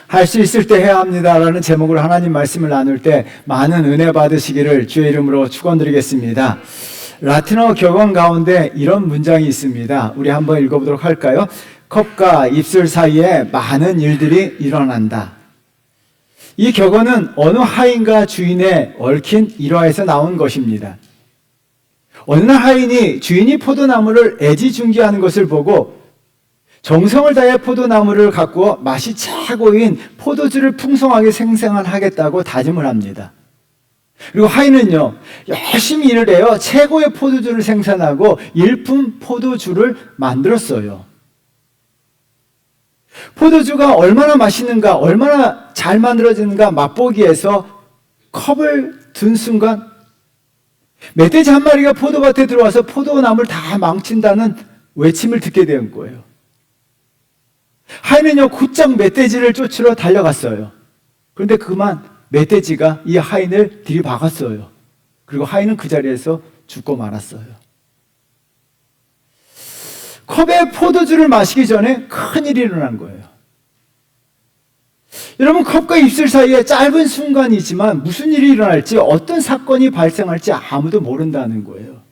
할 수 있을 때 해야 합니다라는 제목으로 하나님 말씀을 나눌 때 많은 은혜 받으시기를 주의 이름으로 축원드리겠습니다. 라틴어 격언 가운데 이런 문장이 있습니다. 우리 한번 읽어보도록 할까요? 컵과 입술 사이에 많은 일들이 일어난다. 이 격언은 어느 하인과 주인의 얽힌 일화에서 나온 것입니다. 어느 날 하인이 주인이 포도나무를 애지중지하는 것을 보고 정성을 다해 포도나무를 가꾸어 맛이 차고인 포도주를 풍성하게 생산하겠다고 다짐을 합니다. 그리고 하인은요, 열심히 일을 해요. 최고의 포도주를 생산하고 일품 포도주를 만들었어요. 포도주가 얼마나 맛있는가, 얼마나 잘 만들어지는가 맛보기 위해서 컵을 든 순간 멧돼지 한 마리가 포도밭에 들어와서 포도나무를 다 망친다는 외침을 듣게 된 거예요. 하인은요, 곧장 멧돼지를 쫓으러 달려갔어요. 그런데 그만 멧돼지가 이 하인을 들이박았어요. 그리고 하인은 그 자리에서 죽고 말았어요. 컵에 포도주를 마시기 전에 큰일이 일어난 거예요. 여러분, 컵과 입술 사이에 짧은 순간이지만 무슨 일이 일어날지, 어떤 사건이 발생할지 아무도 모른다는 거예요.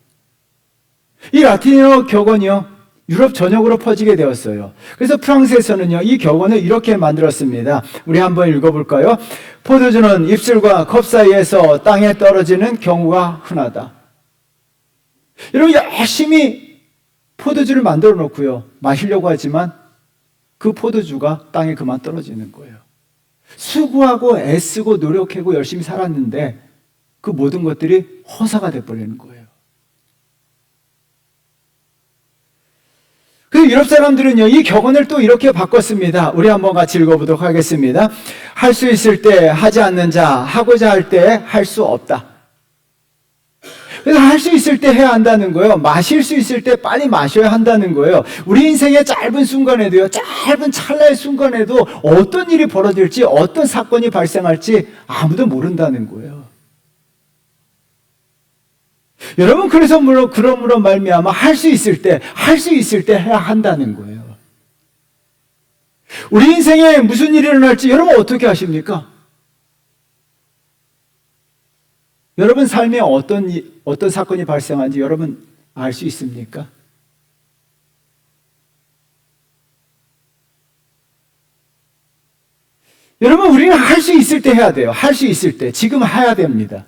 이 라틴어 격언이요, 유럽 전역으로 퍼지게 되었어요. 그래서 프랑스에서는요, 이 격언을 이렇게 만들었습니다. 우리 한번 읽어볼까요? 포도주는 입술과 컵 사이에서 땅에 떨어지는 경우가 흔하다. 여러분, 열심히 포도주를 만들어 놓고요, 마시려고 하지만 그 포도주가 땅에 그만 떨어지는 거예요. 수고하고 애쓰고 노력하고 열심히 살았는데 그 모든 것들이 허사가 돼버리는 거예요. 그래서 유럽 사람들은요, 이 격언을 또 이렇게 바꿨습니다. 우리 한번 같이 읽어보도록 하겠습니다. 할 수 있을 때 하지 않는 자, 하고자 할 때 할 수 없다. 그래서 할 수 있을 때 해야 한다는 거예요. 마실 수 있을 때 빨리 마셔야 한다는 거예요. 우리 인생의 짧은 순간에도요, 짧은 찰나의 순간에도 어떤 일이 벌어질지, 어떤 사건이 발생할지 아무도 모른다는 거예요. 여러분, 그래서 그러므로 말미암아 할 수 있을 때 해야 한다는 거예요. 우리 인생에 무슨 일이 일어날지 여러분 어떻게 아십니까? 여러분 삶에 어떤 사건이 발생한지 여러분 알 수 있습니까? 여러분, 우리는 할 수 있을 때 해야 돼요. 할 수 있을 때. 지금 해야 됩니다.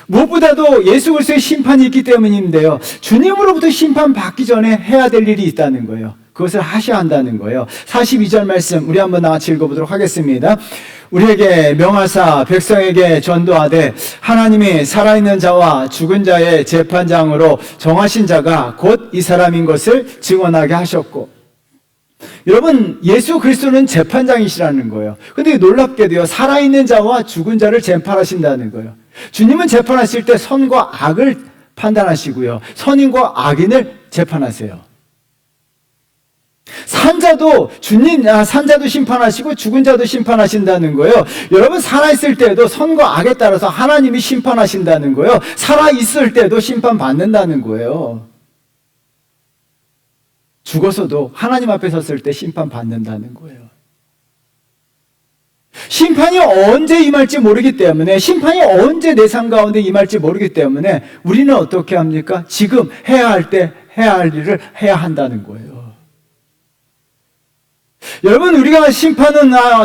무엇보다도 예수 그리스도의 심판이 있기 때문인데요, 주님으로부터 심판받기 전에 해야 될 일이 있다는 거예요. 그것을 하셔야 한다는 거예요. 42절 말씀 우리 한번 나같이 읽어보도록 하겠습니다. 우리에게 명하사 백성에게 전도하되 하나님이 살아있는 자와 죽은 자의 재판장으로 정하신 자가 곧 이 사람인 것을 증언하게 하셨고. 여러분, 예수 그리스도는 재판장이시라는 거예요. 근데 놀랍게도요, 살아있는 자와 죽은 자를 재판하신다는 거예요. 주님은 재판하실 때 선과 악을 판단하시고요, 선인과 악인을 재판하세요. 산자도 심판하시고 죽은 자도 심판하신다는 거예요. 여러분, 살아있을 때도 선과 악에 따라서 하나님이 심판하신다는 거예요. 살아있을 때도 심판받는다는 거예요. 죽어서도 하나님 앞에 섰을 때 심판받는다는 거예요. 심판이 언제 임할지 모르기 때문에, 심판이 언제 내 삶 가운데 임할지 모르기 때문에 우리는 어떻게 합니까? 지금 해야 할 때 해야 할 일을 해야 한다는 거예요. 여러분, 우리가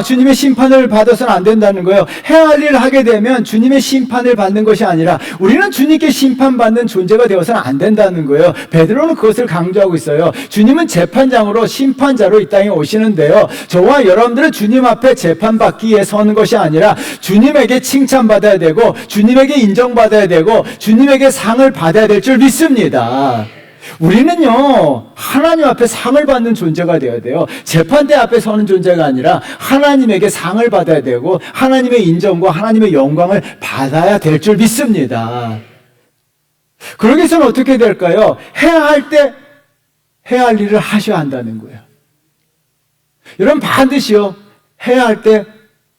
주님의 심판을 받아서는 안 된다는 거예요. 해야 할 일을 하게 되면 주님의 심판을 받는 것이 아니라 우리는 주님께 심판받는 존재가 되어서는 안 된다는 거예요. 베드로는 그것을 강조하고 있어요. 주님은 재판장으로 심판자로 이 땅에 오시는데요, 저와 여러분들은 주님 앞에 재판받기 위해 서는 것이 아니라 주님에게 칭찬받아야 되고 주님에게 인정받아야 되고 주님에게 상을 받아야 될 줄 믿습니다. 우리는요, 하나님 앞에 상을 받는 존재가 되어야 돼요. 재판대 앞에 서는 존재가 아니라 하나님에게 상을 받아야 되고 하나님의 인정과 하나님의 영광을 받아야 될 줄 믿습니다. 그러기 위해서는 어떻게 될까요? 해야 할 때 해야 할 일을 하셔야 한다는 거예요. 여러분, 반드시요, 해야 할 때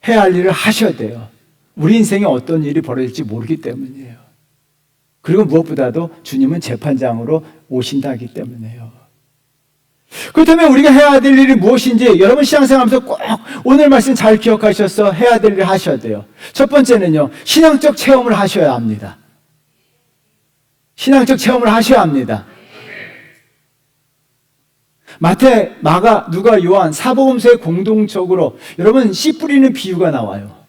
해야 할 일을 하셔야 돼요. 우리 인생에 어떤 일이 벌어질지 모르기 때문이에요. 그리고 무엇보다도 주님은 재판장으로 오신다기 때문에요. 그렇다면 우리가 해야 될 일이 무엇인지 여러분 신앙생활하면서 꼭 오늘 말씀 잘 기억하셔서 해야 될 일을 하셔야 돼요. 첫 번째는요, 신앙적 체험을 하셔야 합니다. 신앙적 체험을 하셔야 합니다. 마태, 마가, 누가, 요한, 사복음서에 공동적으로 여러분 씨 뿌리는 비유가 나와요.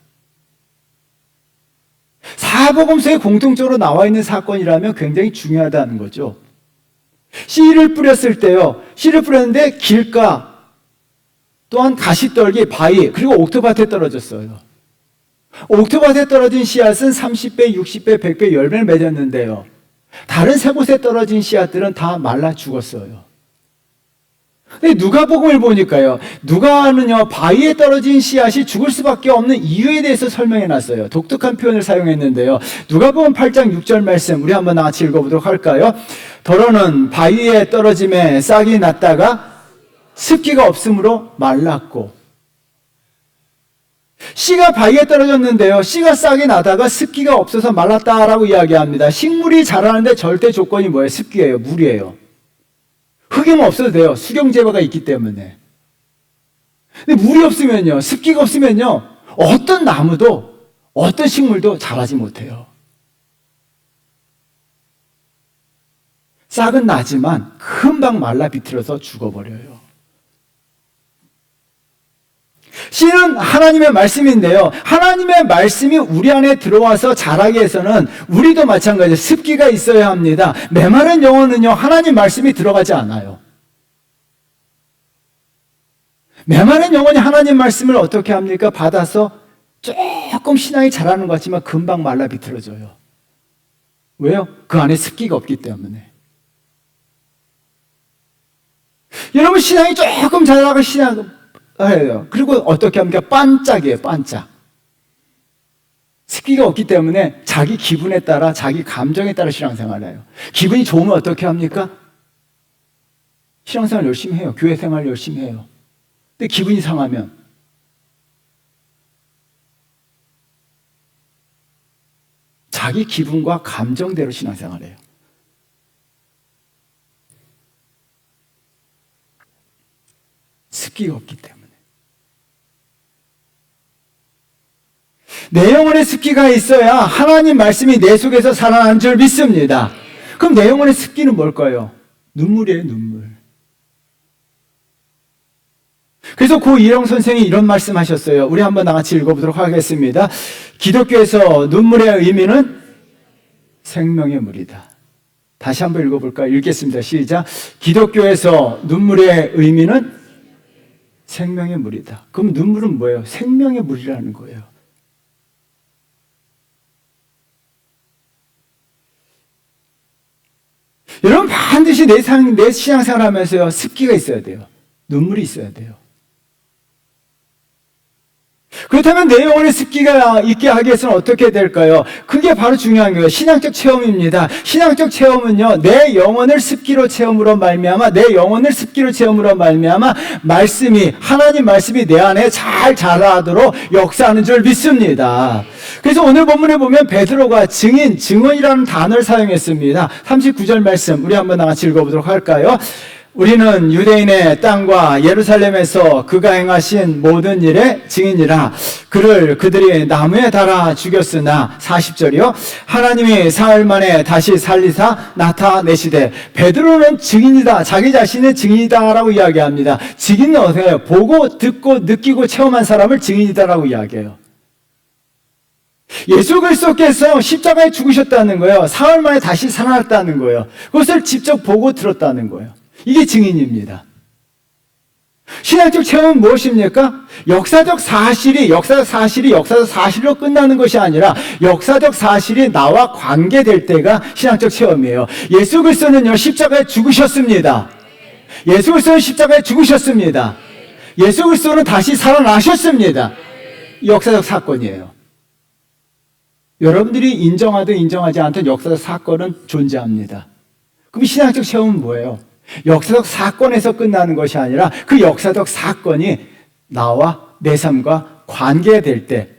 사복음서에 공통적으로 나와 있는 사건이라면 굉장히 중요하다는 거죠. 씨를 뿌렸을 때요, 씨를 뿌렸는데 길가, 또한 가시떨기, 바위, 그리고 옥토밭에 떨어졌어요. 옥토밭에 떨어진 씨앗은 30배, 60배, 100배, 10배를 맺었는데요, 다른 세 곳에 떨어진 씨앗들은 다 말라 죽었어요. 근데 누가복음을 보니까요, 누가는요, 바위에 떨어진 씨앗이 죽을 수밖에 없는 이유에 대해서 설명해 놨어요. 독특한 표현을 사용했는데요, 누가복음 8장 6절 말씀 우리 한번 같이 읽어보도록 할까요? 더러는 바위에 떨어짐에 싹이 났다가 습기가 없으므로 말랐고. 씨가 바위에 떨어졌는데요, 씨가 싹이 나다가 습기가 없어서 말랐다라고 이야기합니다. 식물이 자라는데 절대 조건이 뭐예요? 습기예요, 물이에요. 흙이면 없어도 돼요. 수경재배가 있기 때문에. 근데 물이 없으면요, 습기가 없으면요, 어떤 나무도 어떤 식물도 자라지 못해요. 싹은 나지만 금방 말라 비틀어서 죽어버려요. 씨는 하나님의 말씀인데요, 하나님의 말씀이 우리 안에 들어와서 자라게 해서는 우리도 마찬가지로 습기가 있어야 합니다. 메마른 영혼은요, 하나님 말씀이 들어가지 않아요. 메마른 영혼이 하나님 말씀을 어떻게 합니까? 받아서 조금 신앙이 자라는 것 같지만 금방 말라 비틀어져요. 왜요? 그 안에 습기가 없기 때문에. 여러분, 신앙이 조금 자라가 신앙 해요. 그리고 어떻게 합니까? 반짝이에요, 반짝. 습기가 없기 때문에 자기 기분에 따라, 자기 감정에 따라 신앙생활을 해요. 기분이 좋으면 어떻게 합니까? 신앙생활 열심히 해요. 교회 생활 열심히 해요. 근데 기분이 상하면 자기 기분과 감정대로 신앙생활을 해요. 습기가 없기 때문에. 내 영혼에 습기가 있어야 하나님 말씀이 내 속에서 살아나는 줄 믿습니다. 그럼 내 영혼의 습기는 뭘까요? 눈물이에요, 눈물. 그래서 고 이영 선생이 이런 말씀 하셨어요. 우리 한번 같이 읽어보도록 하겠습니다. 기독교에서 눈물의 의미는 생명의 물이다. 다시 한번 읽어볼까요? 읽겠습니다. 시작. 기독교에서 눈물의 의미는 생명의 물이다. 그럼 눈물은 뭐예요? 생명의 물이라는 거예요. 여러분, 반드시 내 신앙생활 하면서요, 습기가 있어야 돼요. 눈물이 있어야 돼요. 그렇다면 내 영혼의 습기가 있게 하기 위해서는 어떻게 될까요? 그게 바로 중요한 거예요. 신앙적 체험입니다. 신앙적 체험은요, 내 영혼을 습기로 체험으로 말미암아, 내 영혼을 습기로 체험으로 말미암아 말씀이, 하나님 말씀이 내 안에 잘 자라도록 역사하는 줄 믿습니다. 그래서 오늘 본문에 보면 베드로가 증인, 증언이라는 단어를 사용했습니다. 39절 말씀 우리 한번 같이 읽어보도록 할까요? 우리는 유대인의 땅과 예루살렘에서 그가 행하신 모든 일의 증인이라. 그를 그들이 나무에 달아 죽였으나, 40절이요, 하나님이 사흘 만에 다시 살리사 나타내시되. 베드로는 증인이다, 자기 자신의 증인이다라고 이야기합니다. 증인은 어떻게 해요? 보고 듣고 느끼고 체험한 사람을 증인이다라고 이야기해요. 예수 그리스도께서 십자가에 죽으셨다는 거예요. 사흘 만에 다시 살아났다는 거예요. 그것을 직접 보고 들었다는 거예요. 이게 증인입니다. 신앙적 체험은 무엇입니까? 역사적 사실이 역사적 사실로 끝나는 것이 아니라 역사적 사실이 나와 관계될 때가 신앙적 체험이에요. 예수 그리스도는요, 십자가에 죽으셨습니다. 예수 그리스도는 십자가에 죽으셨습니다. 예수 그리스도는 다시 살아나셨습니다. 역사적 사건이에요. 여러분들이 인정하든 인정하지 않든 역사적 사건은 존재합니다. 그럼 신앙적 체험은 뭐예요? 역사적 사건에서 끝나는 것이 아니라 그 역사적 사건이 나와 내 삶과 관계될 때,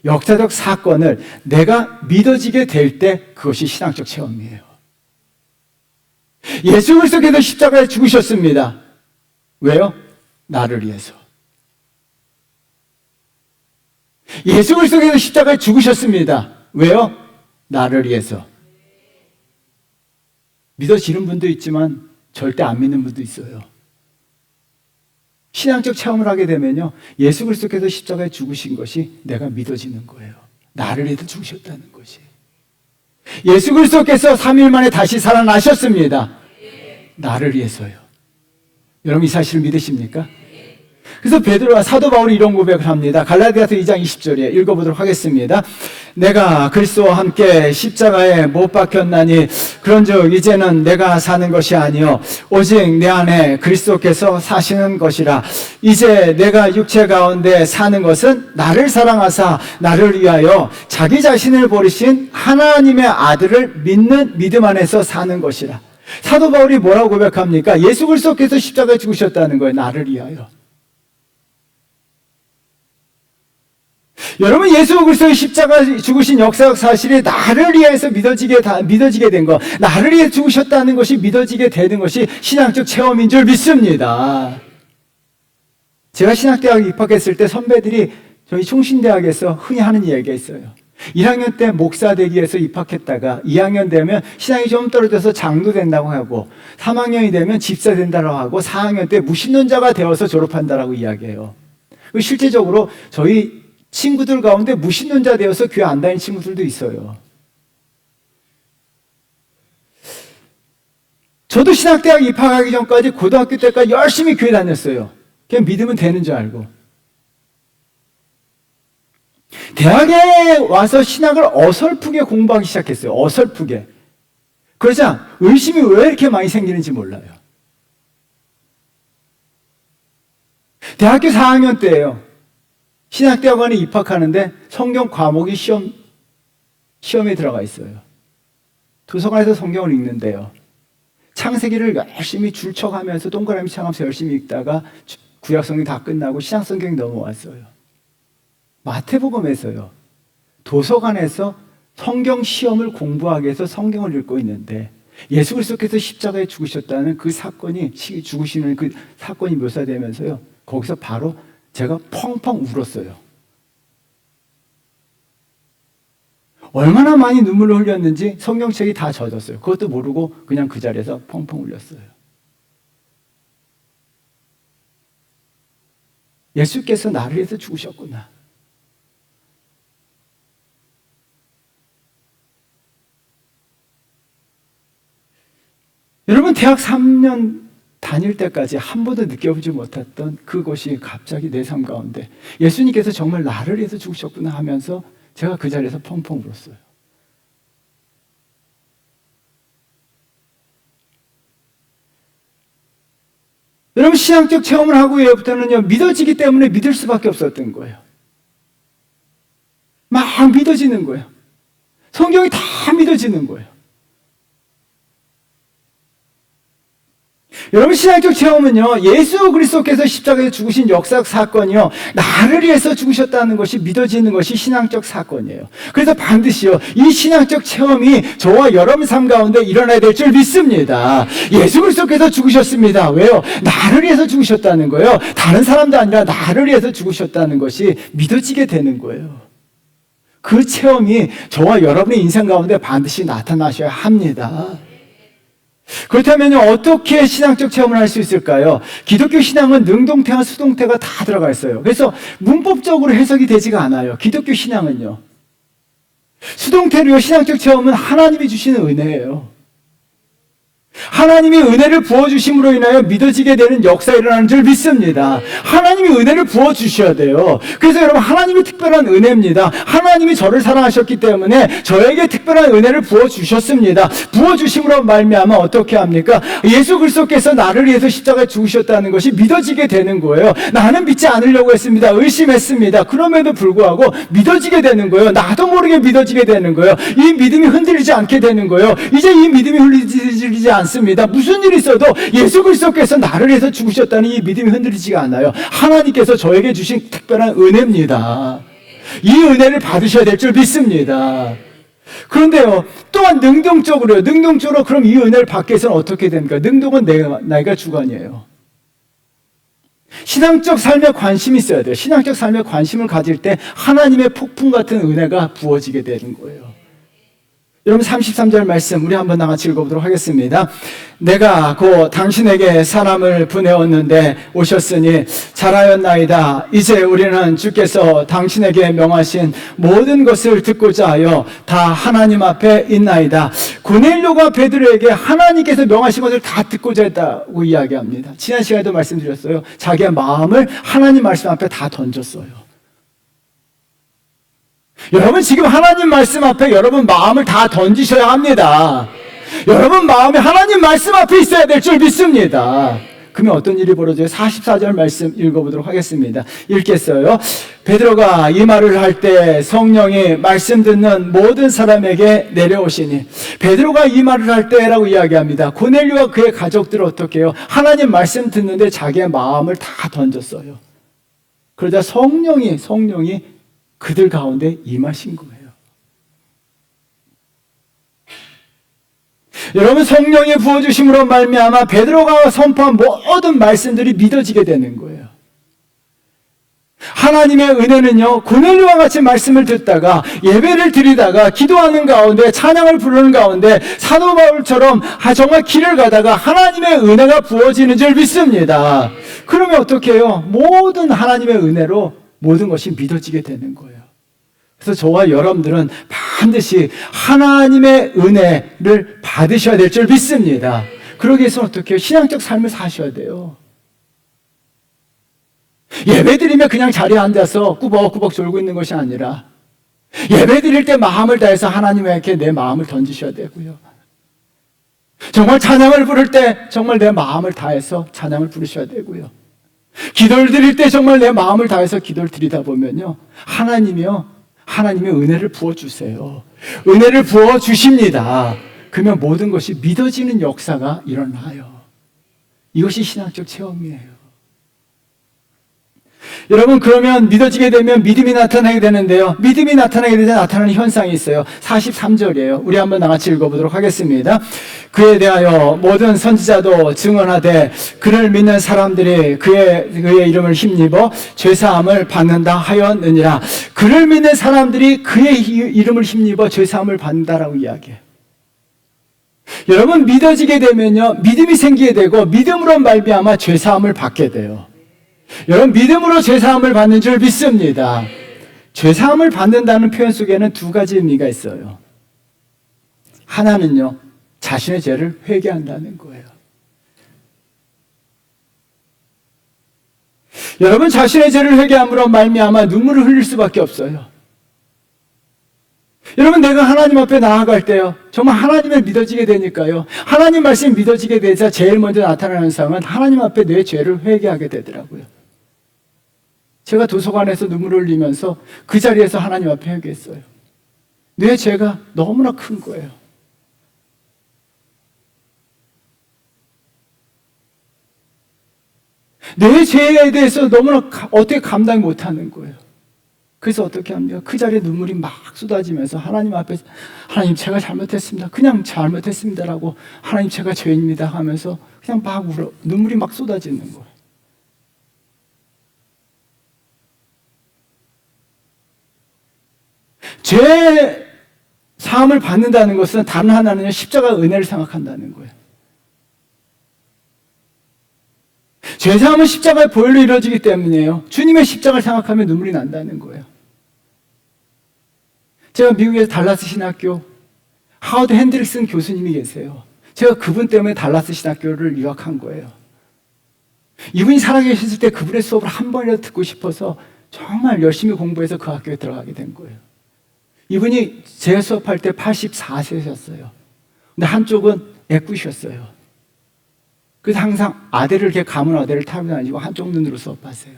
역사적 사건을 내가 믿어지게 될 때, 그것이 신앙적 체험이에요. 예수 그리스도께서 십자가에 죽으셨습니다. 왜요? 나를 위해서. 예수 그리스도께서 십자가에 죽으셨습니다. 왜요? 나를 위해서. 믿어지는 분도 있지만 절대 안 믿는 분도 있어요. 신앙적 체험을 하게 되면요, 예수 그리스도께서 십자가에 죽으신 것이 내가 믿어지는 거예요. 나를 위해서 죽으셨다는 것이. 예수 그리스도께서 3일 만에 다시 살아나셨습니다. 나를 위해서요. 여러분 이 사실을 믿으십니까? 그래서 베드로와 사도 바울이 이런 고백을 합니다. 갈라디아서 2장 20절에 읽어보도록 하겠습니다. 내가 그리스도와 함께 십자가에 못 박혔나니 그런즉 이제는 내가 사는 것이 아니요 오직 내 안에 그리스도께서 사시는 것이라. 이제 내가 육체 가운데 사는 것은 나를 사랑하사 나를 위하여 자기 자신을 버리신 하나님의 아들을 믿는 믿음 안에서 사는 것이라. 사도 바울이 뭐라고 고백합니까? 예수 그리스도께서 십자가에 죽으셨다는 거예요. 나를 위하여. 여러분, 예수 그리스도의 십자가 죽으신 역사적 사실이 나를 위해서 믿어지게 된 것, 나를 위해 죽으셨다는 것이 믿어지게 되는 것이 신앙적 체험인 줄 믿습니다. 제가 신학대학에 입학했을 때 선배들이 저희 충신대학에서 흔히 하는 이야기가 있어요. 1학년 때 목사 되기 위해서 입학했다가 2학년 되면 신앙이 좀 떨어져서 장로 된다고 하고 3학년이 되면 집사 된다고 하고 4학년 때 무신론자가 되어서 졸업한다라고 이야기해요. 실제적으로 저희 친구들 가운데 무신론자 되어서 교회 안 다니는 친구들도 있어요. 저도 신학대학 입학하기 전까지 고등학교 때까지 열심히 교회 다녔어요. 그냥 믿으면 되는 줄 알고. 대학에 와서 신학을 어설프게 공부하기 시작했어요. 어설프게. 그러자 의심이 왜 이렇게 많이 생기는지 몰라요. 대학교 4학년 때예요. 신학대학원에 입학하는데 성경 과목이 시험에 들어가 있어요. 도서관에서 성경을 읽는데요. 창세기를 열심히 줄쳐가면서 동그라미 쳐가면서 열심히 읽다가 구약성경 다 끝나고 신약성경이 넘어왔어요. 마태복음에서요. 도서관에서 성경 시험을 공부하기 위해서 성경을 읽고 있는데 예수 그리스도께서 십자가에 죽으셨다는 그 사건이, 죽으시는 그 사건이 묘사되면서요. 거기서 바로 제가 펑펑 울었어요. 얼마나 많이 눈물을 흘렸는지 성경책이 다 젖었어요. 그것도 모르고 그냥 그 자리에서 펑펑 울렸어요. 예수께서 나를 위해서 죽으셨구나. 여러분, 대학 3년 다닐 때까지 한 번도 느껴보지 못했던 그것이 갑자기 내 삶 가운데 예수님께서 정말 나를 위해서 죽으셨구나 하면서 제가 그 자리에서 펑펑 울었어요. 여러분, 신앙적 체험을 하고 이후부터는요, 믿어지기 때문에 믿을 수밖에 없었던 거예요. 막 믿어지는 거예요. 성경이 다 믿어지는 거예요. 여러분, 신앙적 체험은요, 예수 그리스도께서 십자가에 죽으신 역사적 사건이요, 나를 위해서 죽으셨다는 것이 믿어지는 것이 신앙적 사건이에요. 그래서 반드시요, 이 신앙적 체험이 저와 여러분 삶 가운데 일어나야 될 줄 믿습니다. 예수 그리스도께서 죽으셨습니다. 왜요? 나를 위해서 죽으셨다는 거예요. 다른 사람도 아니라 나를 위해서 죽으셨다는 것이 믿어지게 되는 거예요. 그 체험이 저와 여러분의 인생 가운데 반드시 나타나셔야 합니다. 그렇다면 어떻게 신앙적 체험을 할 수 있을까요? 기독교 신앙은 능동태와 수동태가 다 들어가 있어요. 그래서 문법적으로 해석이 되지가 않아요. 기독교 신앙은요. 수동태로요, 신앙적 체험은 하나님이 주시는 은혜예요. 하나님이 은혜를 부어주심으로 인하여 믿어지게 되는 역사가 일어나는 줄 믿습니다. 하나님이 은혜를 부어주셔야 돼요. 그래서 여러분, 하나님이 특별한 은혜입니다. 하나님이 저를 사랑하셨기 때문에 저에게 특별한 은혜를 부어주셨습니다. 부어주심으로 말미암아 어떻게 합니까? 예수 그리스도께서 나를 위해서 십자가에 죽으셨다는 것이 믿어지게 되는 거예요. 나는 믿지 않으려고 했습니다. 의심했습니다. 그럼에도 불구하고 믿어지게 되는 거예요. 나도 모르게 믿어지게 되는 거예요. 이 믿음이 흔들리지 않게 되는 거예요. 이제 이 믿음이 흔들리지 않습니다. 무슨 일이 있어도 예수 그리스도께서 나를 위해서 죽으셨다는 이 믿음이 흔들리지가 않아요. 하나님께서 저에게 주신 특별한 은혜입니다. 이 은혜를 받으셔야 될 줄 믿습니다. 그런데요, 또한 능동적으로요. 능동적으로 그럼 이 은혜를 받기 위해서는 어떻게 됩니까? 능동은 내가 주관이에요. 신앙적 삶에 관심이 있어야 돼요. 신앙적 삶에 관심을 가질 때 하나님의 폭풍 같은 은혜가 부어지게 되는 거예요. 여러분 33절 말씀 우리 한번 나같이 읽어보도록 하겠습니다. 내가 곧 당신에게 사람을 보내었는데 오셨으니 잘하였나이다. 이제 우리는 주께서 당신에게 명하신 모든 것을 듣고자 하여 다 하나님 앞에 있나이다. 고넬료가 베드로에게 하나님께서 명하신 것을 다 듣고자 했다고 이야기합니다. 지난 시간에도 말씀드렸어요. 자기의 마음을 하나님 말씀 앞에 다 던졌어요. 여러분 지금 하나님 말씀 앞에 여러분 마음을 다 던지셔야 합니다. 여러분 마음이 하나님 말씀 앞에 있어야 될 줄 믿습니다. 그러면 어떤 일이 벌어져요? 44절 말씀 읽어보도록 하겠습니다. 읽겠어요. 베드로가 이 말을 할 때 성령이 말씀 듣는 모든 사람에게 내려오시니, 베드로가 이 말을 할 때라고 이야기합니다. 고넬료와 그의 가족들은 어떻게 해요? 하나님 말씀 듣는데 자기의 마음을 다 던졌어요. 그러자 성령이 그들 가운데 임하신 거예요. 여러분 성령의 부어주심으로 말미암아 베드로가 선포한 모든 말씀들이 믿어지게 되는 거예요. 하나님의 은혜는요, 고넬료와 같이 말씀을 듣다가 예배를 드리다가 기도하는 가운데 찬양을 부르는 가운데 사도 바울처럼 정말 길을 가다가 하나님의 은혜가 부어지는 줄 믿습니다. 그러면 어떻게 해요? 모든 하나님의 은혜로 모든 것이 믿어지게 되는 거예요. 그래서 저와 여러분들은 반드시 하나님의 은혜를 받으셔야 될 줄 믿습니다. 그러기 위해서는 어떻게 해요? 신앙적 삶을 사셔야 돼요. 예배 드리면 그냥 자리에 앉아서 꾸벅꾸벅 졸고 있는 것이 아니라 예배 드릴 때 마음을 다해서 하나님에게 내 마음을 던지셔야 되고요. 정말 찬양을 부를 때 정말 내 마음을 다해서 찬양을 부르셔야 되고요. 기도를 드릴 때 정말 내 마음을 다해서 기도를 드리다 보면요, 하나님의 은혜를 부어주세요. 은혜를 부어주십니다. 그러면 모든 것이 믿어지는 역사가 일어나요. 이것이 신앙적 체험이에요. 여러분 그러면 믿어지게 되면 믿음이 나타나게 되는데요, 믿음이 나타나게 되자 나타나는 현상이 있어요. 43절이에요. 우리 한번 나같이 읽어보도록 하겠습니다. 그에 대하여 모든 선지자도 증언하되 그를 믿는 사람들이 그의 이름을 힘입어 죄사함을 받는다 하였느니라. 그를 믿는 사람들이 그의 이름을 힘입어 죄사함을 받는다라고 이야기해요. 여러분 믿어지게 되면요, 믿음이 생기게 되고 믿음으로 말미암아 죄사함을 받게 돼요. 여러분 믿음으로 죄사함을 받는 줄 믿습니다. 죄사함을 받는다는 표현 속에는 두 가지 의미가 있어요. 하나는요, 자신의 죄를 회개한다는 거예요. 여러분 자신의 죄를 회개함으로 말미암아 눈물을 흘릴 수밖에 없어요. 여러분 내가 하나님 앞에 나아갈 때요, 정말 하나님을 믿어지게 되니까요, 하나님 말씀이 믿어지게 되자 제일 먼저 나타나는 현상은 하나님 앞에 내 죄를 회개하게 되더라고요. 제가 도서관에서 눈물을 흘리면서 그 자리에서 하나님 앞에 회개했어요. 내 죄가 너무나 큰 거예요. 내 죄에 대해서 너무나 어떻게 감당이 못하는 거예요. 그래서 어떻게 합니까? 그 자리에 눈물이 막 쏟아지면서 하나님 앞에, 하나님 제가 잘못했습니다. 그냥 잘못했습니다라고, 하나님 제가 죄인입니다 하면서 그냥 막 울어. 눈물이 막 쏟아지는 거예요. 죄 사함을 받는다는 것은 다른 하나는 십자가 은혜를 생각한다는 거예요. 죄 사함은 십자가의 보혈로 이루어지기 때문이에요. 주님의 십자가를 생각하면 눈물이 난다는 거예요. 제가 미국에서 달라스 신학교 하워드 핸드릭슨 교수님이 계세요. 제가 그분 때문에 달라스 신학교를 유학한 거예요. 이분이 살아계셨을 때 그분의 수업을 한 번이라도 듣고 싶어서 정말 열심히 공부해서 그 학교에 들어가게 된 거예요. 이분이 제 수업할 때 84세셨어요. 근데 한쪽은 애꾸셨어요. 그래서 항상 아대를 이렇게 감은 아대를 타고 다니고 한쪽 눈으로 수업하세요.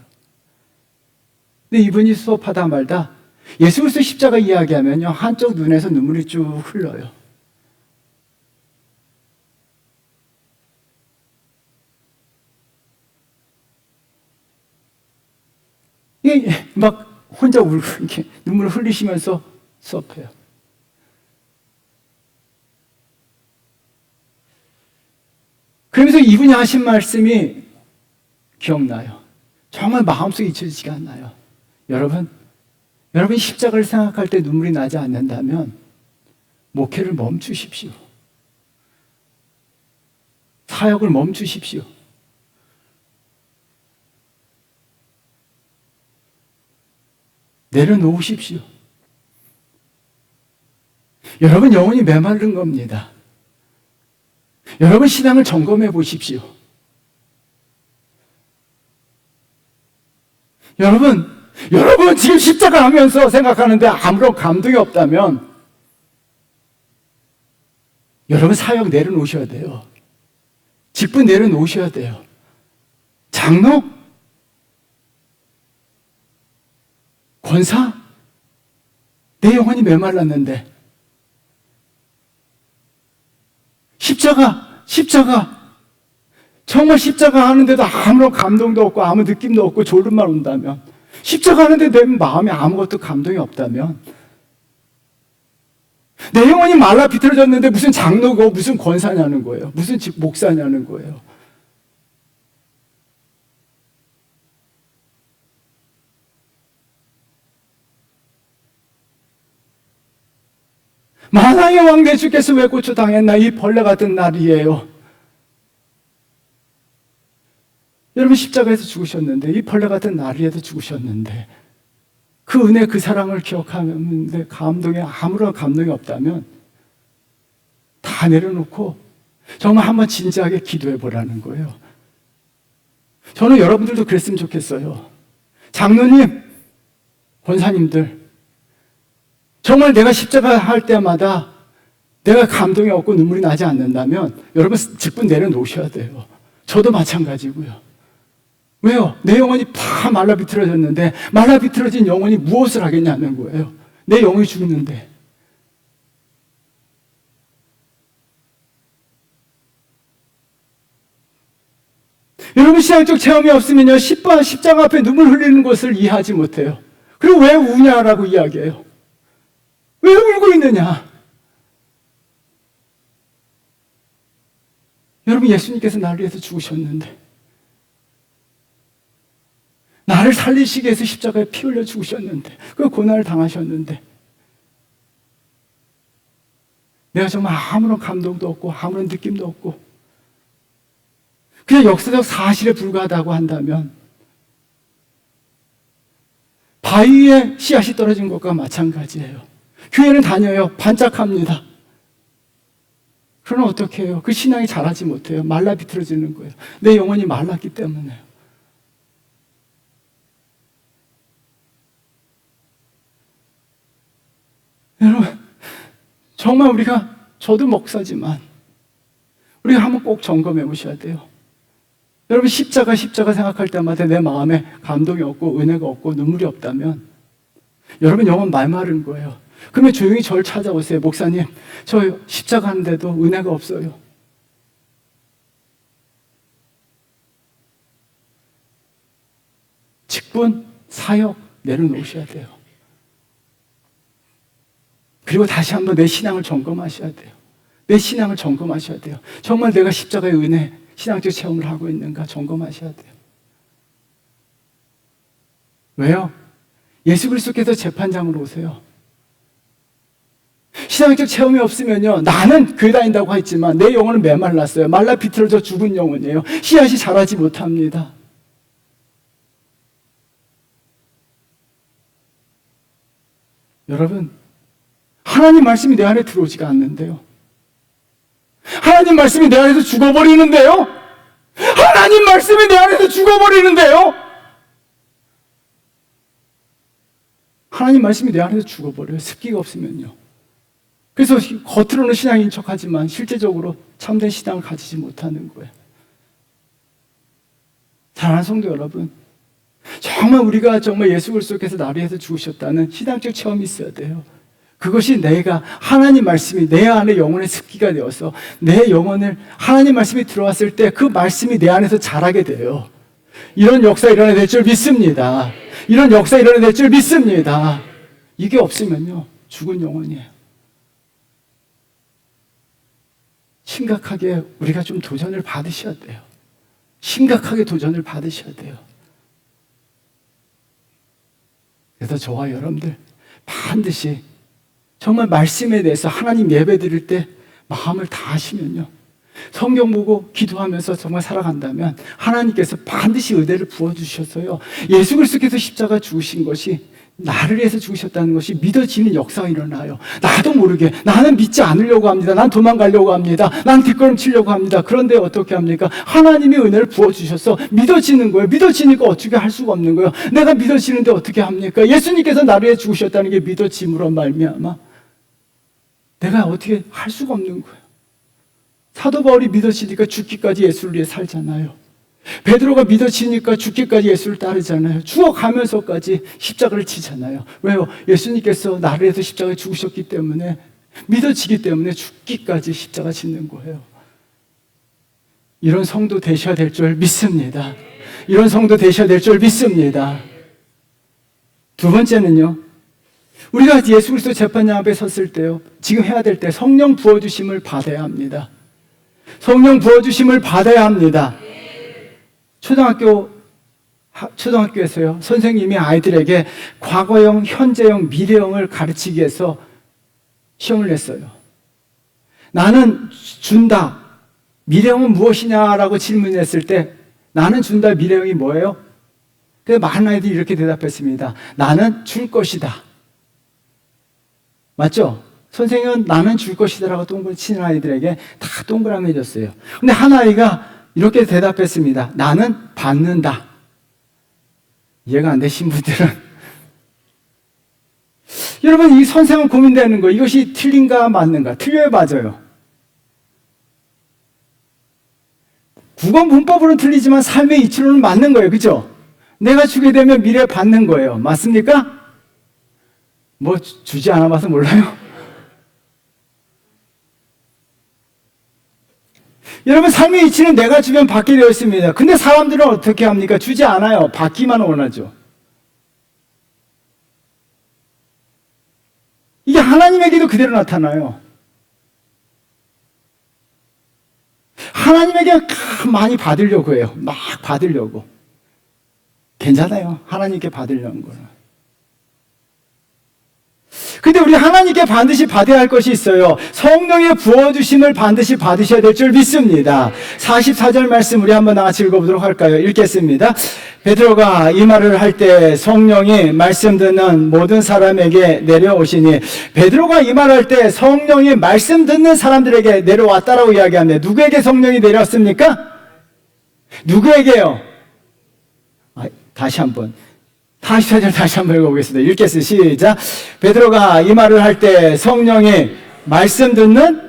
근데 이분이 수업하다 말다 예수 그리스도 십자가 이야기하면요, 한쪽 눈에서 눈물이 쭉 흘러요. 막 혼자 울고 이렇게 눈물을 흘리시면서 수업해요. 그러면서 이분이 하신 말씀이 기억나요. 정말 마음속에 잊혀지지가 않나요? 여러분 십자가를 생각할 때 눈물이 나지 않는다면 목회를 멈추십시오. 사역을 멈추십시오. 내려놓으십시오. 여러분 영혼이 메마른 겁니다. 여러분 신앙을 점검해 보십시오. 여러분 지금 십자가 하면서 생각하는데 아무런 감동이 없다면 여러분 사역 내려놓으셔야 돼요. 직분 내려놓으셔야 돼요. 장로? 권사? 내 영혼이 메말랐는데 십자가 정말 십자가 하는데도 아무런 감동도 없고 아무 느낌도 없고 졸음만 온다면, 십자가 하는데 내 마음에 아무것도 감동이 없다면, 내 영혼이 말라 비틀어졌는데 무슨 장로고 무슨 권사냐는 거예요. 무슨 목사냐는 거예요. 만왕의 왕 내 주께서 왜 고초당했나, 이 벌레 같은 날이에요. 여러분 십자가에서 죽으셨는데, 이 벌레 같은 날이에도 죽으셨는데, 그 은혜 그 사랑을 기억하는데 감동에 아무런 감동이 없다면 다 내려놓고 정말 한번 진지하게 기도해 보라는 거예요. 저는 여러분들도 그랬으면 좋겠어요. 장로님, 권사님들, 정말 내가 십자가 할 때마다 내가 감동이 없고 눈물이 나지 않는다면 여러분 직분 내려놓으셔야 돼요. 저도 마찬가지고요. 왜요? 내 영혼이 다 말라 비틀어졌는데 말라 비틀어진 영혼이 무엇을 하겠냐는 거예요. 내 영혼이 죽는데. 여러분 신앙적 체험이 없으면요, 십자가 앞에 눈물 흘리는 것을 이해하지 못해요. 그리고 왜 우냐라고 이야기해요. 왜 울고 있느냐? 여러분 예수님께서 나를 위해서 죽으셨는데, 나를 살리시기 위해서 십자가에 피 흘려 죽으셨는데, 그 고난을 당하셨는데, 내가 정말 아무런 감동도 없고 아무런 느낌도 없고 그냥 역사적 사실에 불과하다고 한다면 바위에 씨앗이 떨어진 것과 마찬가지예요. 교회는 다녀요. 반짝합니다. 그러면 어떻게 해요? 그 신앙이 자라지 못해요. 말라 비틀어지는 거예요. 내 영혼이 말랐기 때문에요. 여러분, 정말 저도 목사지만 우리가 한번 꼭 점검해 보셔야 돼요. 여러분 십자가 생각할 때마다 내 마음에 감동이 없고 은혜가 없고 눈물이 없다면 여러분 영혼 말마른 거예요. 그러면 조용히 저를 찾아오세요. 목사님, 저 십자가 하는데도 은혜가 없어요. 직분, 사역 내려놓으셔야 돼요. 그리고 다시 한번 내 신앙을 점검하셔야 돼요. 내 신앙을 점검하셔야 돼요. 정말 내가 십자가의 은혜, 신앙적 체험을 하고 있는가 점검하셔야 돼요. 왜요? 예수 그리스도께서 재판장으로 오세요. 신앙적 체험이 없으면요, 나는 교회 다닌다고 했지만 내 영혼은 메말랐어요. 말라 비틀어져 죽은 영혼이에요. 씨앗이 자라지 못합니다. 여러분, 하나님 말씀이 내 안에 들어오지가 않는데요. 하나님 말씀이 내 안에서 죽어버리는데요. 하나님 말씀이 내 안에서 죽어버리는데요. 하나님 말씀이 내 안에서 죽어버려요. 습기가 없으면요. 그래서 겉으로는 신앙인 척하지만 실제적으로 참된 신앙을 가지지 못하는 거예요. 사랑하는 성도 여러분, 정말 우리가 정말 예수 그리스도께서 나를 위해서 죽으셨다는 신앙적 체험이 있어야 돼요. 그것이 내가 하나님 말씀이 내 안에 영혼의 습기가 되어서 내 영혼을 하나님 말씀이 들어왔을 때 그 말씀이 내 안에서 자라게 돼요. 이런 역사 일어나야 줄 믿습니다. 이런 역사 일어나야 줄 믿습니다. 이게 없으면요, 죽은 영혼이에요. 심각하게 우리가 좀 도전을 받으셔야 돼요. 심각하게 도전을 받으셔야 돼요. 그래서 저와 여러분들 반드시 정말 말씀에 대해서 하나님 예배 드릴 때 마음을 다하시면요, 성경 보고 기도하면서 정말 살아간다면 하나님께서 반드시 은혜를 부어주셔서요, 예수 그리스도께서 십자가 죽으신 것이 나를 위해서 죽으셨다는 것이 믿어지는 역사가 일어나요. 나도 모르게 나는 믿지 않으려고 합니다. 난 도망가려고 합니다. 난 뒷걸음치려고 합니다. 그런데 어떻게 합니까? 하나님이 은혜를 부어주셔서 믿어지는 거예요. 믿어지니까 어떻게 할 수가 없는 거예요. 내가 믿어지는데 어떻게 합니까? 예수님께서 나를 위해 죽으셨다는 게 믿어짐으로 말미암아 내가 어떻게 할 수가 없는 거예요. 사도 바울이 믿어지니까 죽기까지 예수를 위해 살잖아요. 베드로가 믿어지니까 죽기까지 예수를 따르잖아요. 죽어가면서까지 십자가를 지잖아요. 왜요? 예수님께서 나를 위해서 십자가에 죽으셨기 때문에, 믿어지기 때문에 죽기까지 십자가 짓는 거예요. 이런 성도 되셔야 될 줄 믿습니다. 이런 성도 되셔야 될 줄 믿습니다. 두 번째는요, 우리가 예수 그리스도 재판장 앞에 섰을 때요, 지금 해야 될 때 성령 부어주심을 받아야 합니다. 성령 부어주심을 받아야 합니다. 초등학교에서요, 선생님이 아이들에게 과거형, 현재형, 미래형을 가르치기 위해서 시험을 냈어요. 나는 준다, 미래형은 무엇이냐라고 질문했을 때 나는 준다, 미래형이 뭐예요? 그래서 많은 아이들이 이렇게 대답했습니다. 나는 줄 것이다. 맞죠? 선생님은 나는 줄 것이다라고 동그라미 치는 아이들에게 다 동그라미 해줬어요. 근데 한 아이가 이렇게 대답했습니다. 나는 받는다. 이해가 안 되신 분들은 여러분, 이 선생은 고민되는 거, 이것이 틀린가 맞는가? 틀려요, 맞아요? 국어 문법으로는 틀리지만 삶의 이치로는 맞는 거예요. 그죠? 내가 주게 되면 미래에 받는 거예요. 맞습니까? 뭐 주지 않아 봐서 몰라요? 여러분, 삶의 이치는 내가 주면 받게 되어 있습니다. 근데 사람들은 어떻게 합니까? 주지 않아요. 받기만 원하죠. 이게 하나님에게도 그대로 나타나요. 하나님에게 많이 받으려고 해요. 막 받으려고. 괜찮아요. 하나님께 받으려는 거는. 근데 우리 하나님께 반드시 받아야 할 것이 있어요. 성령의 부어주심을 반드시 받으셔야 될 줄 믿습니다. 44절 말씀 우리 한번 같이 읽어보도록 할까요? 읽겠습니다. 베드로가 이 말을 할 때 성령이 말씀 듣는 모든 사람에게 내려오시니, 베드로가 이 말을 할 때 성령이 말씀 듣는 사람들에게 내려왔다라고 이야기합니다. 누구에게 성령이 내려왔습니까? 누구에게요? 다시 한번. 44절 다시 한번 읽어보겠습니다. 읽겠습니다. 시작. 베드로가 이 말을 할 때 성령이 말씀 듣는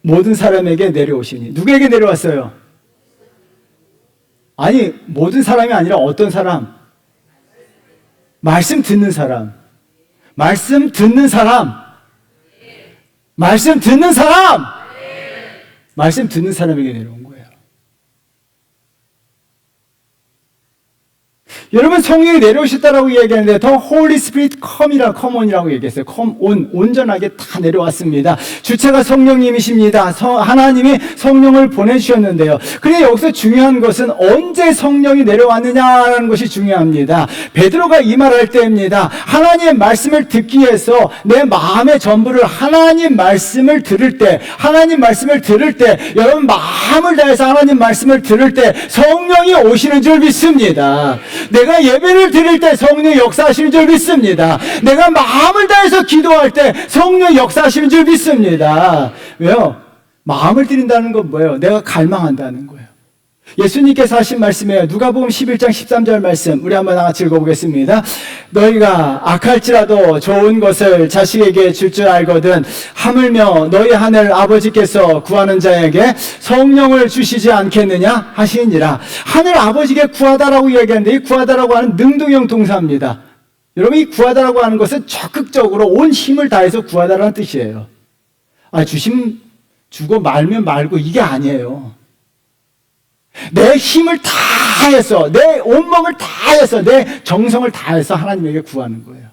모든 사람에게 내려오시니. 누구에게 내려왔어요? 아니, 모든 사람이 아니라 어떤 사람? 말씀 듣는 사람. 말씀 듣는 사람. 말씀 듣는 사람. 말씀 듣는 사람에게 내려온 거예요. 여러분, 성령이 내려오셨다라고 이야기하는데 더 Holy Spirit come on이라고 얘기했어요. come on, 온전하게 다 내려왔습니다. 주체가 성령님이십니다. 하나님이 성령을 보내주셨는데요. 그런데 여기서 중요한 것은 언제 성령이 내려왔느냐라는 것이 중요합니다. 베드로가 이 말할 때입니다. 하나님의 말씀을 듣기 위해서 내 마음의 전부를 하나님 말씀을 들을 때, 하나님 말씀을 들을 때, 여러분 마음을 다해서 하나님 말씀을 들을 때 성령이 오시는 줄 믿습니다. 내가 예배를 드릴 때 성령 역사하시는 줄 믿습니다. 내가 마음을 다해서 기도할 때 성령 역사하시는 줄 믿습니다. 왜요? 마음을 드린다는 건 뭐예요? 내가 갈망한다는 거예요. 예수님께서 하신 말씀이에요. 누가복음 11장 13절 말씀 우리 한번 같이 읽어보겠습니다. 너희가 악할지라도 좋은 것을 자식에게 줄 줄 알거든 하물며 너희 하늘 아버지께서 구하는 자에게 성령을 주시지 않겠느냐 하시니라. 하늘 아버지께 구하다라고 이야기하는데, 이 구하다라고 하는 능동형 동사입니다. 여러분, 이 구하다라고 하는 것은 적극적으로 온 힘을 다해서 구하다라는 뜻이에요. 주고 말면 말고 이게 아니에요. 내 힘을 다해서, 내 온몸을 다해서, 내 정성을 다해서 하나님에게 구하는 거예요.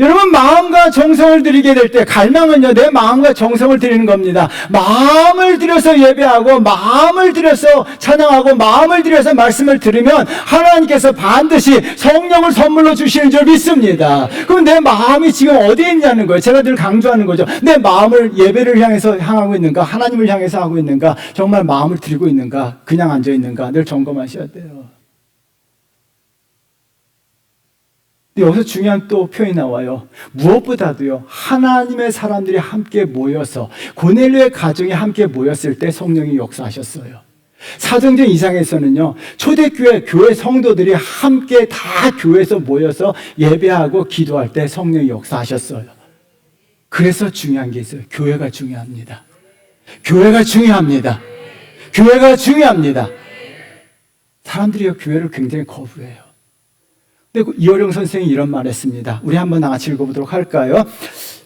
여러분, 마음과 정성을 드리게 될 때, 갈망은요, 내 마음과 정성을 드리는 겁니다. 마음을 들여서 예배하고, 마음을 들여서 찬양하고, 마음을 들여서 말씀을 들으면 하나님께서 반드시 성령을 선물로 주시는 줄 믿습니다. 그럼 내 마음이 지금 어디에 있냐는 거예요. 제가 늘 강조하는 거죠. 내 마음을 예배를 향해서 향하고 있는가, 하나님을 향해서 하고 있는가, 정말 마음을 드리고 있는가, 그냥 앉아 있는가, 늘 점검하셔야 돼요. 여기서 중요한 또 표현이 나와요. 무엇보다도요, 하나님의 사람들이 함께 모여서, 고넬료의 가정이 함께 모였을 때 성령이 역사하셨어요. 사도행전 2장에서는요, 초대교회, 교회 성도들이 함께 다 교회에서 모여서 예배하고 기도할 때 성령이 역사하셨어요. 그래서 중요한 게 있어요. 교회가 중요합니다. 교회가 중요합니다. 교회가 중요합니다. 사람들이 교회를 굉장히 거부해요. 근데 이어령 선생이 이런 말 했습니다. 우리 한번 같이 읽어보도록 할까요?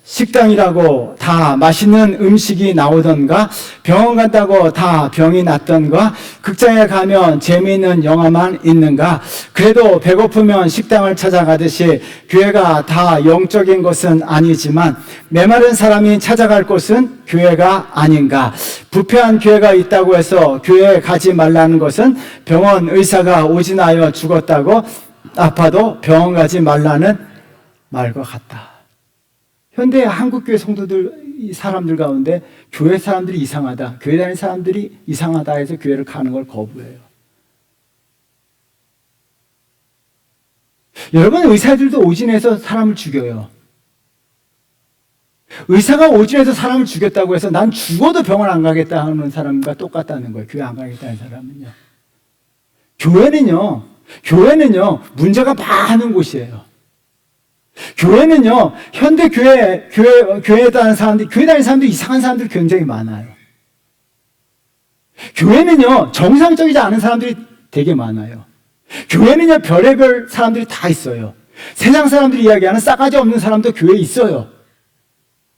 식당이라고 다 맛있는 음식이 나오던가, 병원 간다고 다 병이 낫던가, 극장에 가면 재미있는 영화만 있는가, 그래도 배고프면 식당을 찾아가듯이 교회가 다 영적인 것은 아니지만 메마른 사람이 찾아갈 곳은 교회가 아닌가. 부패한 교회가 있다고 해서 교회에 가지 말라는 것은 병원 의사가 오진하여 죽었다고 아파도 병원 가지 말라는 말과 같다. 현대 한국교회 성도들, 사람들 가운데 교회 사람들이 이상하다, 교회 다니는 사람들이 이상하다 해서 교회를 가는 걸 거부해요. 여러분, 의사들도 오진해서 사람을 죽여요. 의사가 오진해서 사람을 죽였다고 해서 난 죽어도 병원 안 가겠다 하는 사람과 똑같다는 거예요. 교회 안 가겠다는 사람은요. 교회는요, 문제가 많은 곳이에요. 교회는요, 현대 교회에 다니는 사람들, 교회 다니는 사람들, 이상한 사람들이 굉장히 많아요. 교회는요, 정상적이지 않은 사람들이 되게 많아요. 교회는요, 별의별 사람들이 다 있어요. 세상 사람들이 이야기하는 싸가지 없는 사람도 교회에 있어요.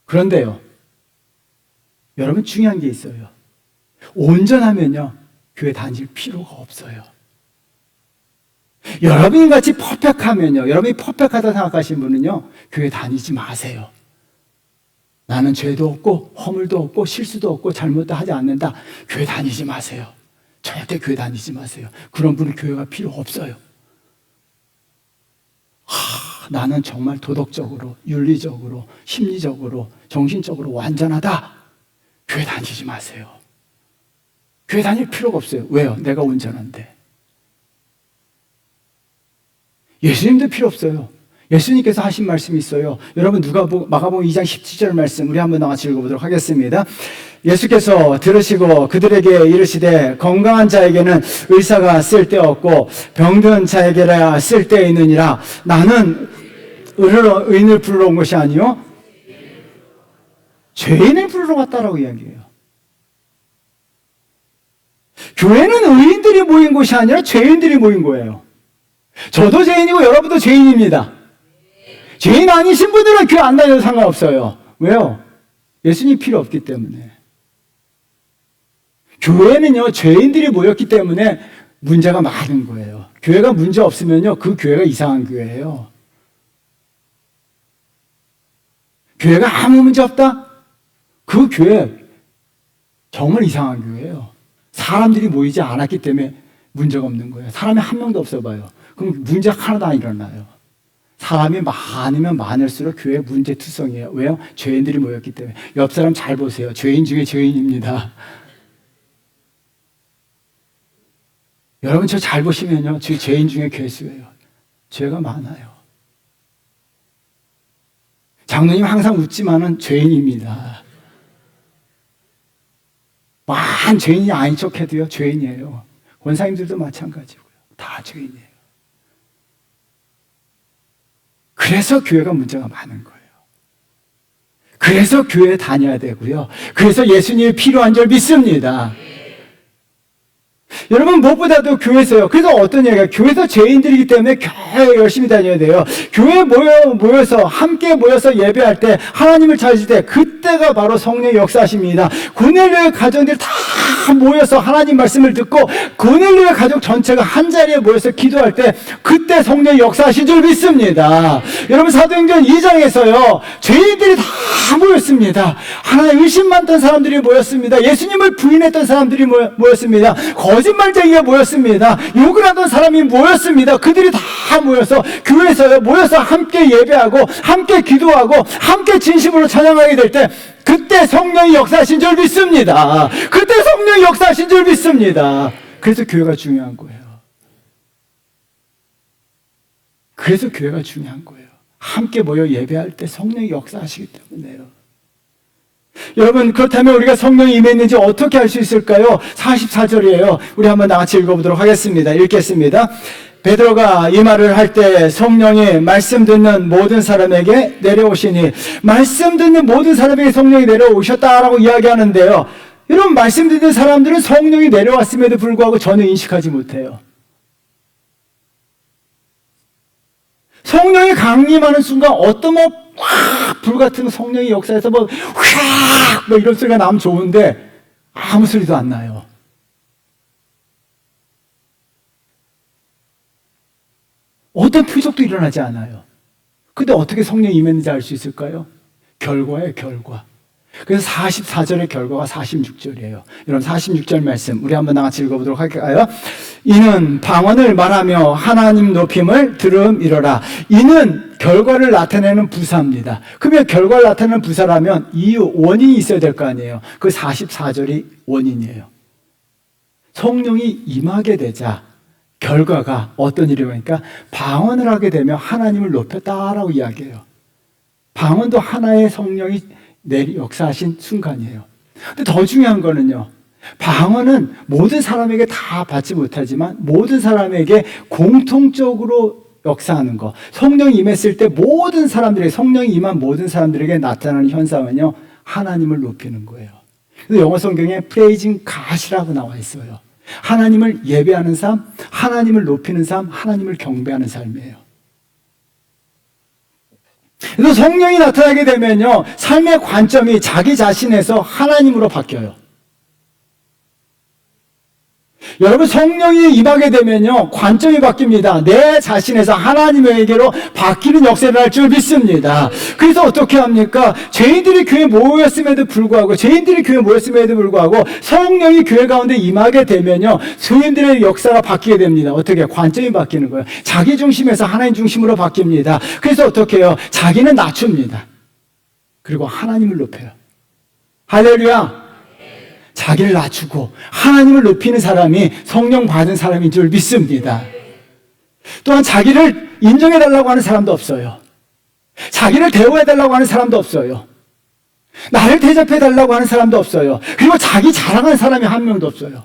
그런데요, 여러분, 중요한 게 있어요. 온전하면요, 교회 다닐 필요가 없어요. 여러분이 같이 퍼펙하면요, 여러분이 퍼펙하다 생각하시는 분은요, 교회 다니지 마세요. 나는 죄도 없고 허물도 없고 실수도 없고 잘못도 하지 않는다. 교회 다니지 마세요. 절대 교회 다니지 마세요. 그런 분은 교회가 필요 없어요. 나는 정말 도덕적으로, 윤리적으로, 심리적으로, 정신적으로 완전하다. 교회 다니지 마세요. 교회 다닐 필요가 없어요. 왜요? 내가 온전한데. 예수님도 필요 없어요. 예수님께서 하신 말씀이 있어요. 여러분, 마가복음 2장 17절 말씀 우리 한번 같이 읽어보도록 하겠습니다. 예수께서 들으시고 그들에게 이르시되 건강한 자에게는 의사가 쓸데없고 병든 자에게라 쓸데있느니라. 나는 의인을 부르러 온 것이 아니요 죄인을 부르러 왔다라고 이야기해요. 교회는 의인들이 모인 곳이 아니라 죄인들이 모인 거예요. 저도 죄인이고 여러분도 죄인입니다. 죄인 아니신 분들은 교회 안 다녀도 상관없어요. 왜요? 예수님 필요 없기 때문에. 교회는요, 죄인들이 모였기 때문에 문제가 많은 거예요. 교회가 문제 없으면요, 그 교회가 이상한 교회예요. 교회가 아무 문제 없다? 그 교회 정말 이상한 교회예요. 사람들이 모이지 않았기 때문에 문제가 없는 거예요. 사람이 한 명도 없어 봐요. 그럼 문제 하나도 안 일어나요. 사람이 많으면 많을수록 교회 문제투성이에요. 왜요? 죄인들이 모였기 때문에. 옆 사람 잘 보세요. 죄인 중에 죄인입니다. 여러분, 저 잘 보시면요, 저 죄인 중에 괴수예요. 죄가 많아요. 장로님 항상 웃지만은 죄인입니다. 많은 죄인이 아닌 척해도요, 죄인이에요. 권사님들도 마찬가지고요. 다 죄인이에요. 그래서 교회가 문제가 많은 거예요. 그래서 교회에 다녀야 되고요. 그래서 예수님이 필요한 줄 믿습니다. 여러분, 무엇보다도 교회에서요. 그래서 어떤 얘기가, 교회에서 죄인들이기 때문에 교회 열심히 다녀야 돼요. 교회에 모여서 함께 모여서 예배할 때, 하나님을 찾을 때, 그때가 바로 성령의 역사십니다. 고넬료의 가정들이 다 모여서 하나님 말씀을 듣고 고넬료의 가족 전체가 한 자리에 모여서 기도할 때, 그때 성령의 역사하신 줄 믿습니다. 여러분, 사도행전 2장에서요 죄인들이 다 모였습니다. 하나님 의심 많던 사람들이 모였습니다. 예수님을 부인했던 사람들이 모였습니다. 거짓말쟁이가 모였습니다. 욕을 하던 사람이 모였습니다. 그들이 다 모여서 교회에서 모여서 함께 예배하고 함께 기도하고 함께 진심으로 찬양하게 될 때, 그때 성령이 역사하신 줄 믿습니다. 그때 성령이 역사하신 줄 믿습니다. 그래서 교회가 중요한 거예요. 그래서 교회가 중요한 거예요. 함께 모여 예배할 때 성령이 역사하시기 때문에요. 여러분, 그렇다면 우리가 성령이 임했는지 어떻게 알 수 있을까요? 44절이에요. 우리 한번 같이 읽어보도록 하겠습니다. 읽겠습니다. 베드로가 이 말을 할 때 성령이 말씀 듣는 모든 사람에게 내려오시니, 말씀 듣는 모든 사람에게 성령이 내려오셨다라고 이야기하는데요. 여러분, 말씀 듣는 사람들은 성령이 내려왔음에도 불구하고 전혀 인식하지 못해요. 성령이 강림하는 순간 어떤 불같은 성령의 역사에서 휘악 이런 소리가 나면 좋은데 아무 소리도 안 나요. 어떤 표적도 일어나지 않아요. 근데 어떻게 성령이 임했는지 알 수 있을까요? 결과예요, 결과. 그래서 44절의 결과가 46절이에요. 여러분, 46절 말씀 우리 한번 같이 읽어보도록 할까요? 이는 방언을 말하며 하나님 높임을 들음이러라. 이는 결과를 나타내는 부사입니다. 그러면 결과를 나타내는 부사라면 이유, 원인이 있어야 될 거 아니에요. 그 44절이 원인이에요. 성령이 임하게 되자 결과가 어떤 일이 오니까 방언을 하게 되면 하나님을 높였다라고 이야기해요. 방언도 하나의 성령이 역사하신 순간이에요. 근데 더 중요한 거는요, 방언은 모든 사람에게 다 받지 못하지만 모든 사람에게 공통적으로 역사하는 거. 성령이 임했을 때 모든 사람들에게, 성령이 임한 모든 사람들에게 나타나는 현상은요, 하나님을 높이는 거예요. 그래서 영어 성경에 praising God이라고 나와 있어요. 하나님을 예배하는 삶, 하나님을 높이는 삶, 하나님을 경배하는 삶이에요. 그래서 성령이 나타나게 되면요, 삶의 관점이 자기 자신에서 하나님으로 바뀌어요. 여러분, 성령이 임하게 되면요, 관점이 바뀝니다. 내 자신에서 하나님에게로 바뀌는 역사를 할 줄 믿습니다. 그래서 어떻게 합니까? 죄인들이 교회에 모였음에도 불구하고 성령이 교회 가운데 임하게 되면요, 죄인들의 역사가 바뀌게 됩니다. 어떻게? 관점이 바뀌는 거예요. 자기 중심에서 하나님 중심으로 바뀝니다. 그래서 어떻게 해요? 자기는 낮춥니다. 그리고 하나님을 높여요. 할렐루야! 자기를 낮추고 하나님을 높이는 사람이 성령 받은 사람인 줄 믿습니다. 또한 자기를 인정해달라고 하는 사람도 없어요. 자기를 대우해달라고 하는 사람도 없어요. 나를 대접해달라고 하는 사람도 없어요. 그리고 자기 자랑하는 사람이 한 명도 없어요.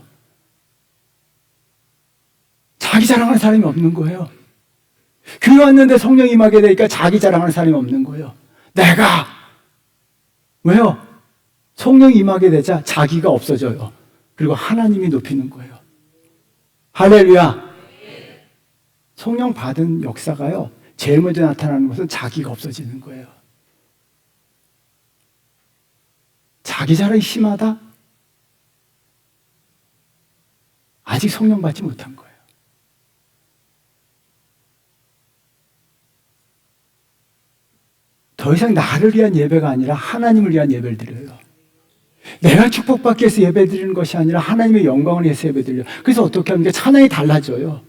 자기 자랑하는 사람이 없는 거예요. 교회 왔는데 성령이 임하게 되니까 자기 자랑하는 사람이 없는 거예요. 내가 왜요? 성령이 임하게 되자 자기가 없어져요. 그리고 하나님이 높이는 거예요. 할렐루야. 성령 받은 역사가요, 제일 먼저 나타나는 것은 자기가 없어지는 거예요. 자기 자랑이 심하다? 아직 성령 받지 못한 거예요. 더 이상 나를 위한 예배가 아니라 하나님을 위한 예배를 드려요. 내가 축복받기 위해서 예배 드리는 것이 아니라 하나님의 영광을 위해서 예배 드려요. 그래서 어떻게 하면 찬양이 달라져요.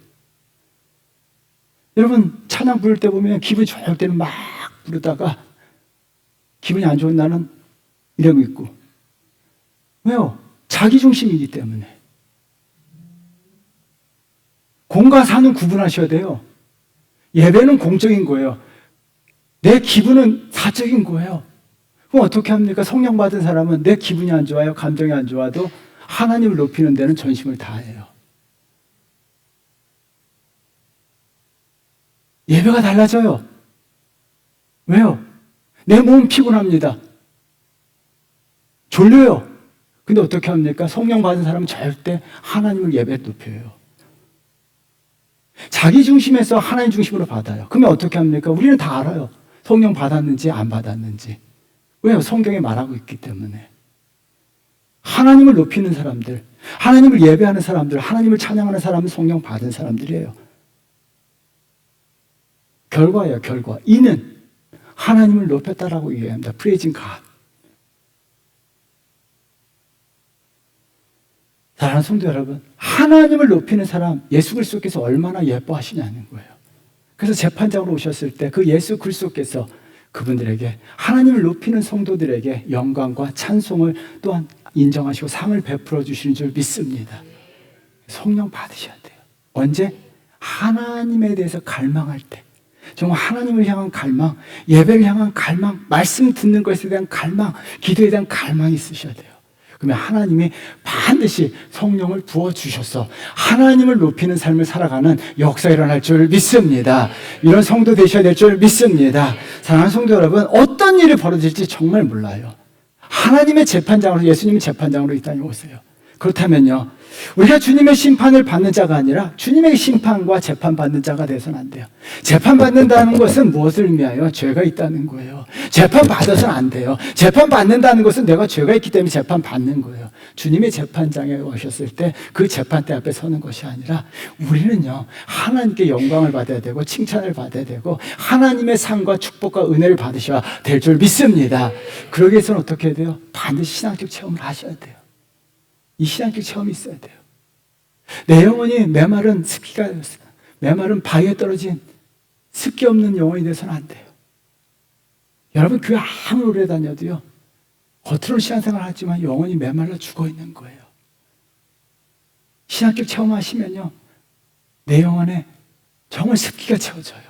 여러분, 찬양 부를 때 보면 기분이 좋을 때는 막 부르다가 기분이 안 좋은 날은 이러고 있고. 왜요? 자기 중심이기 때문에. 공과 사는 구분하셔야 돼요. 예배는 공적인 거예요. 내 기분은 사적인 거예요. 그럼 어떻게 합니까? 성령 받은 사람은 내 기분이 안 좋아요, 감정이 안 좋아도 하나님을 높이는 데는 전심을 다해요. 예배가 달라져요. 왜요? 내 몸은 피곤합니다. 졸려요. 근데 어떻게 합니까? 성령 받은 사람은 절대 하나님을 예배 높여요. 자기 중심에서 하나님 중심으로 받아요. 그러면 어떻게 합니까? 우리는 다 알아요. 성령 받았는지 안 받았는지. 왜요? 성경에 말하고 있기 때문에. 하나님을 높이는 사람들, 하나님을 예배하는 사람들, 하나님을 찬양하는 사람은 성령 받은 사람들이에요. 결과예요, 결과. 이는 하나님을 높였다라고 얘기합니다. Praising God. 사랑하는 성도 여러분, 하나님을 높이는 사람, 예수 그리스도께서 얼마나 예뻐하시냐는 거예요. 그래서 재판장으로 오셨을 때 그 예수 그리스도께서 그분들에게, 하나님을 높이는 성도들에게 영광과 찬송을 또한 인정하시고 상을 베풀어 주시는 줄 믿습니다. 성령 받으셔야 돼요. 언제? 하나님에 대해서 갈망할 때, 정말 하나님을 향한 갈망, 예배를 향한 갈망, 말씀 듣는 것에 대한 갈망, 기도에 대한 갈망이 있으셔야 돼요. 그러면 하나님이 반드시 성령을 부어주셔서 하나님을 높이는 삶을 살아가는 역사가 일어날 줄 믿습니다. 이런 성도 되셔야 될 줄 믿습니다. 사랑하는 성도 여러분, 어떤 일이 벌어질지 정말 몰라요. 하나님의 재판장으로, 예수님은 재판장으로 이 땅에 오세요. 그렇다면요, 우리가 주님의 심판을 받는 자가 아니라 주님의 심판과 재판받는 자가 되어서는 안 돼요. 재판받는다는 것은 무엇을 의미하여? 죄가 있다는 거예요. 재판받아서는 안 돼요. 재판받는다는 것은 내가 죄가 있기 때문에 재판받는 거예요. 주님의 재판장에 오셨을 때 그 재판대 앞에 서는 것이 아니라 우리는요, 하나님께 영광을 받아야 되고 칭찬을 받아야 되고 하나님의 상과 축복과 은혜를 받으셔야 될 줄 믿습니다. 그러기 위해서는 어떻게 해야 돼요? 반드시 신앙적 체험을 하셔야 돼요. 이 신앙적 체험이 있어야 돼요. 내 영혼이 메마른 습기가 되었어요. 메마른 바위에 떨어진 습기 없는 영혼이 돼서는 안 돼요. 여러분, 교회 아무리 오래 다녀도요, 겉으로는 신앙생활을 하지만 영혼이 메말라 죽어 있는 거예요. 신학교 체험하시면요, 내 영혼에 정말 습기가 채워져요.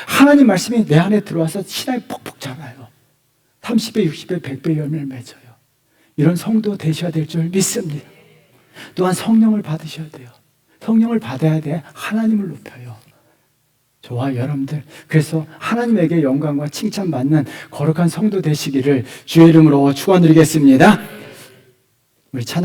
하나님 말씀이 내 안에 들어와서 신앙이 폭폭 자라요. 30배, 60배, 100배 열매를 맺어요. 이런 성도 되셔야 될 줄 믿습니다. 또한 성령을 받으셔야 돼요. 성령을 받아야 돼 하나님을 높여요. 저와 여러분들, 그래서 하나님에게 영광과 칭찬받는 거룩한 성도 되시기를 주의 이름으로 축원드리겠습니다. 우리 찬양